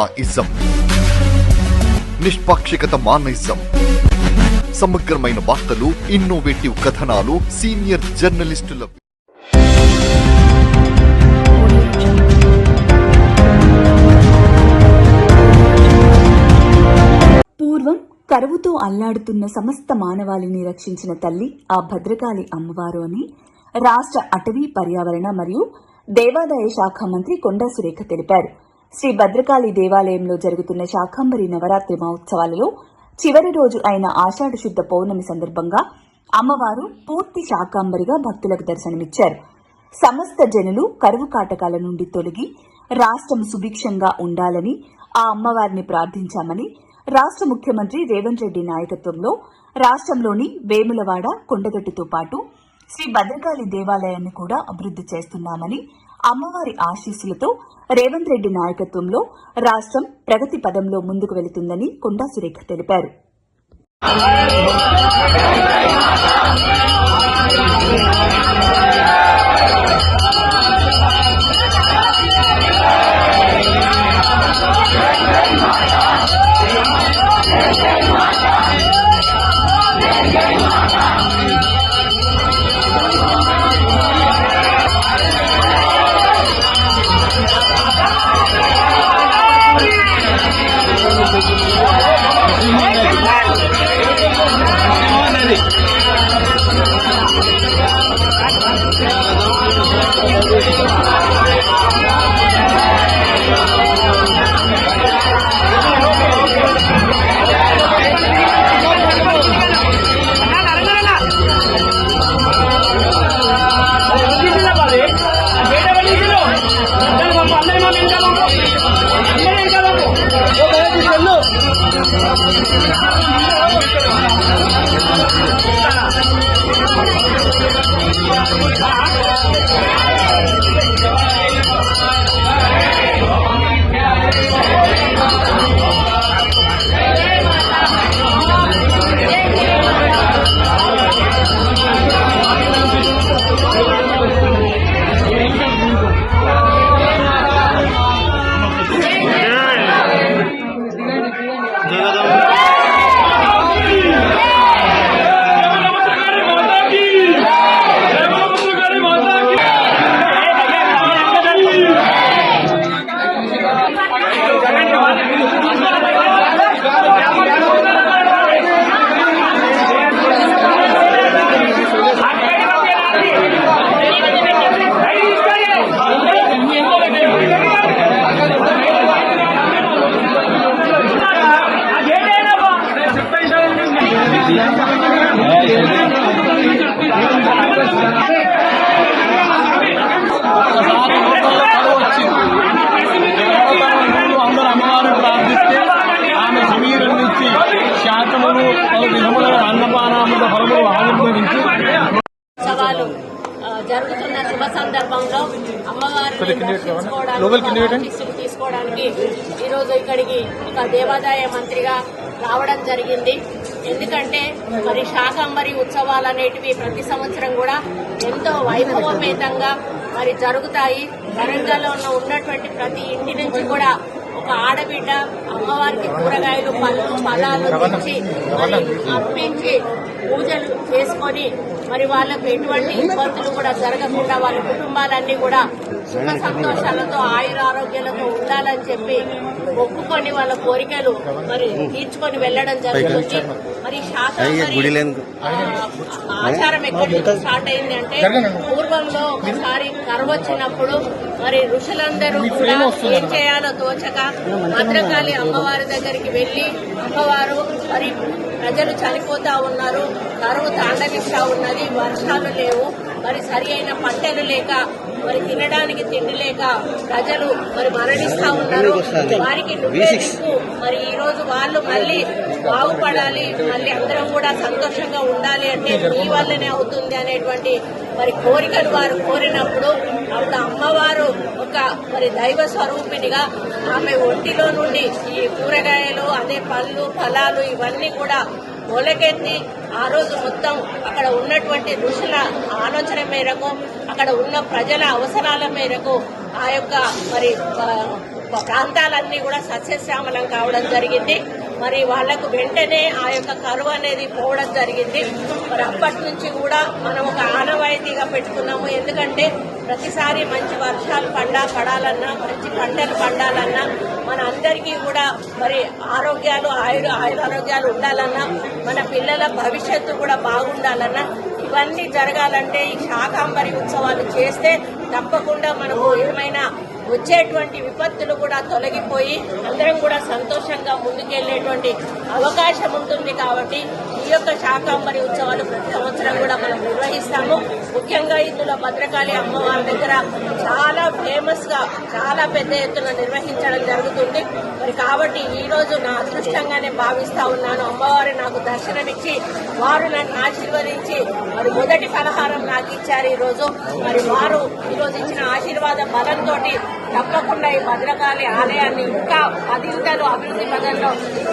Ism నిష్పాక్షికత మానయిజం సమగ్రమైన వార్తలు, innovative కథనాలు, సీనియర్ జర్నలిస్టుల పూర్వం కరువుతో అల్లాడుతున్న సమస్త మానవాళిని రక్షించిన తల్లి ఆ భద్రకాళి అమ్మవారు అని రాష్ట్ర అటవీ, పర్యావరణ మరియు దేవాదాయ శాఖ మంత్రి కొండా సురేఖ తెలిపారు. శ్రీ భద్రకాళి దేవాలయంలో జరుగుతున్న శాకంబరి నవరాత్రి మహోత్సవాలలో చివరి రోజు అయిన ఆషాఢ శుద్ధ పౌర్ణమి సందర్భంగా అమ్మవారు పూర్తి శాకంబరిగా భక్తులకు దర్శనమిచ్చారు. సమస్త జనులు కరువు కాటకాల నుండి తొలగి రాష్ట్రం సుభిక్షంగా ఉండాలని ఆ అమ్మవారిని ప్రార్థించామని రాష్ట్ర ముఖ్యమంత్రి రేవంత్ రెడ్డి నాయకత్వంలో రాష్ట్రంలోని వేములవాడ, కొండగట్టుతో పాటు శ్రీ భద్రకాళి దేవాలయాన్ని కూడా అభివృద్ది చేస్తున్నామని, అమ్మవారి ఆశీస్సులతో రేవంత్ రెడ్డి నాయకత్వంలో రాష్ట్రం ప్రగతి పదంలో ముందుకు వెళుతుందని కొండా సురేఖ తెలిపారు. జరుగుతున్న శుభ సందర్భంలో అమ్మవారిని తీసుకోవడానికి ఈరోజు ఇక్కడికి ఒక దేవాదాయ మంత్రిగా రావడం జరిగింది. ఎందుకంటే మరి శాకంబరి ఉత్సవాలు అనేటివి ప్రతి సంవత్సరం కూడా ఎంతో వైభవపేతంగా మరి జరుగుతాయి. వరంగల్లో ఉన్నటువంటి ప్రతి ఇంటి నుంచి కూడా ఒక ఆడబిడ్డ అమ్మవారికి కూరగాయలు, పళ్ళు, ఫలాలు తెచ్చి మరి అర్పించి పూజలు చేసుకొని మరి వాళ్ళకు ఎటువంటి ఇబ్బందులు కూడా జరగకుండా వాళ్ళ కుటుంబాలన్నీ కూడా సుఖ సంతోషాలతో, ఆయురారోగ్యాలతో ఉండాలని చెప్పి ఒప్పుకొని వాళ్ళ కోరికలు మరి తీర్చుకొని వెళ్లడం జరుగుతుంది. మరి శాకంబరి ఆచారం ఎక్కడి నుంచి స్టార్ట్ అయింది అంటే పూర్వంలో ఒకసారి కరువు వచ్చినప్పుడు మరి ఋషులందరూ కూడా ఏం చేయాలో తోచక భద్రకాళి అమ్మవారి దగ్గరికి వెళ్లి అమ్మవారు మరి ప్రజలు చనిపోతా ఉన్నారు, కరువు తాండవిస్తా ఉన్నది, వర్షాలు లేవు, మరి సరి అయిన పంటలు లేక, మరి తినడానికి తిండి లేక ప్రజలు మరి మరణిస్తా ఉన్నారు. వారికి నువ్వే దిక్కు, మరి ఈ రోజు వాళ్ళు మళ్ళీ బాగుపడాలి, మళ్ళీ అందరం కూడా సంతోషంగా ఉండాలి అంటే నీ వల్లనే అవుతుంది అనేటువంటి మరి కోరికలు వారు కోరినప్పుడు అప్పుడు అమ్మవారు ఒక మరి దైవ స్వరూపినిగా ఆమె ఒంటిలో నుండి ఈ కూరగాయలు, అదే పళ్ళు, ఫలాలు ఇవన్నీ కూడా మొలకెత్తి ఆ రోజు మొత్తం అక్కడ ఉన్నటువంటి ఋషుల ఆలోచన మేరకు, అక్కడ ఉన్న ప్రజల అవసరాల మేరకు ఆ యొక్క మరి ప్రాంతాలన్నీ కూడా సస్యశ్యామలం కావడం జరిగింది. మరి వాళ్లకు వెంటనే ఆ యొక్క కరువు అనేది పోవడం జరిగింది. మరి అప్పటి నుంచి కూడా మనం ఒక ఆనవాయితీగా పెట్టుకున్నాము. ఎందుకంటే ప్రతిసారి మంచి వర్షాలు పడాలన్నా, మంచి పంటలు పండాలన్నా, మన అందరికీ కూడా మరి ఆరోగ్యాలు ఉండాలన్నా, మన పిల్లల భవిష్యత్తు కూడా బాగుండాలన్నా, ఇవన్నీ జరగాలంటే ఈ శాకాంబరి ఉత్సవాలు చేస్తే తప్పకుండా మనకు ఏమైనా వచ్చేటువంటి విపత్తులు కూడా తొలగిపోయి అందరం కూడా సంతోషంగా ముందుకెళ్లేటువంటి అవకాశం ఉంటుంది. కాబట్టి ఈ యొక్క శాకాంబరి ఉత్సవాలు ప్రతి సంవత్సరం కూడా మనం నిర్వహిస్తాము. ముఖ్యంగా ఇందులో భద్రకాళి అమ్మవారి దగ్గర చాలా ఫేమస్ గా చాలా పెద్ద ఎత్తున నిర్వహించడం జరుగుతుంది. మరి కాబట్టి ఈ రోజు నా అదృష్టంగానే భావిస్తా ఉన్నాను. అమ్మవారు నాకు దర్శనమిచ్చి వారు నన్ను ఆశీర్వదించి మరి మొదటి పలహారం నాకు ఇచ్చారు ఈ రోజు. మరి వారు ఈ రోజు ఇచ్చిన ఆశీర్వాద బలంతో తప్పకుండా ఈ భద్రకాళి ఆలయాన్ని ఇంకా పదింతలు అభివృద్ధి పదంలో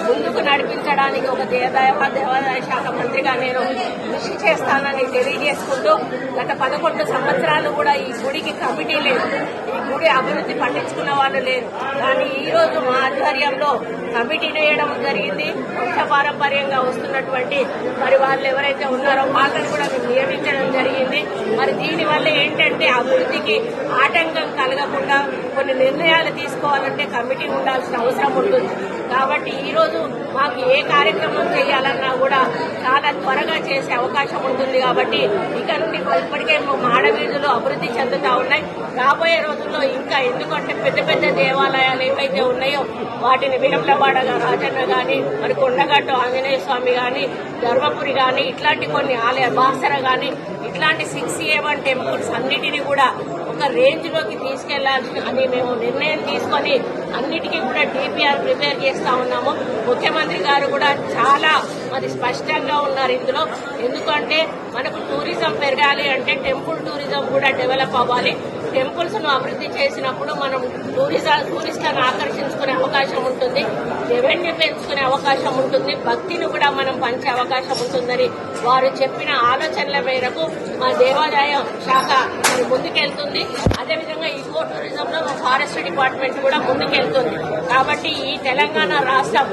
ముందుకు నడిపించడానికి ఒక దేవాదాయ శాఖ మంత్రిగా నేను కృషి చేస్తానని తెలియజేసుకుంటూ, గత 11 సంవత్సరాలు కూడా ఈ గుడికి కమిటీ లేదు, ఈ గుడి అభివృద్ధి పట్టించుకున్న వాళ్ళు లేరు. కానీ ఈ రోజు మా ఆధ్వర్యంలో కమిటీ వేయడం జరిగింది. వంశపారంపర్యంగా వస్తున్నటువంటి మరి వాళ్ళు ఎవరైతే ఉన్నారో వాళ్ళని కూడా మేము నియమించడం జరిగింది. మరి దీనివల్ల ఏంటంటే అభివృద్ధికి ఆటంకం కలగకుండా కొన్ని నిర్ణయాలు తీసుకోవాలంటే కమిటీ ఉండాల్సిన అవసరం ఉంటుంది. కాబట్టి ఈ రోజు మాకు ఏ కార్యక్రమం చేయాలన్నా కూడా చాలా త్వరగా చేసే అవకాశం ఉంటుంది. కాబట్టి ఇక నుండి ఇప్పటికే మాడవీధులు అభివృద్ధి చెందుతా ఉన్నాయి. రాబోయే రోజుల్లో ఇంకా, ఎందుకంటే పెద్ద పెద్ద దేవాలయాలు ఏవైతే ఉన్నాయో వాటిని వేములవాడ రాజన్న గాని, మరి కొండగట్టు ఆంజనేయ స్వామి గాని, ధర్మపురి గాని, ఇట్లాంటి కొన్ని ఆలయాలు, బాసర గాని, ఇట్లాంటి 6A1 టెంపుల్స్ అన్నిటినీ కూడా ఒక రేంజ్ లోకి తీసుకెళ్లాలని అని మేము నిర్ణయం తీసుకొని అన్నిటికీ కూడా DPR ప్రిపేర్ చేస్తా ఉన్నాము. ముఖ్యమంత్రి గారు కూడా చాలా మరి స్పష్టంగా ఉన్నారు ఇందులో. ఎందుకంటే మనకు టూరిజం పెరగాలి అంటే టెంపుల్ టూరిజం కూడా డెవలప్ అవ్వాలి. టెంపుల్స్ ను అభివృద్ధి చేసినప్పుడు మనం టూరిస్టులను ఆకర్షించుకునే అవకాశం ఉంటుంది, రెవెన్యూ పెంచుకునే అవకాశం ఉంటుంది, భక్తిని కూడా మనం పంచే అవకాశం ఉంటుందని వారు చెప్పిన ఆలోచనల మేరకు మా దేవాదాయ శాఖ మరి ముందుకెళ్తుంది. అదేవిధంగా ఈకో టూరిజంలో మా ఫారెస్ట్ డిపార్ట్మెంట్ కూడా ముందుకెళ్తుంది. కాబట్టి ఈ తెలంగాణ రాష్ట్రం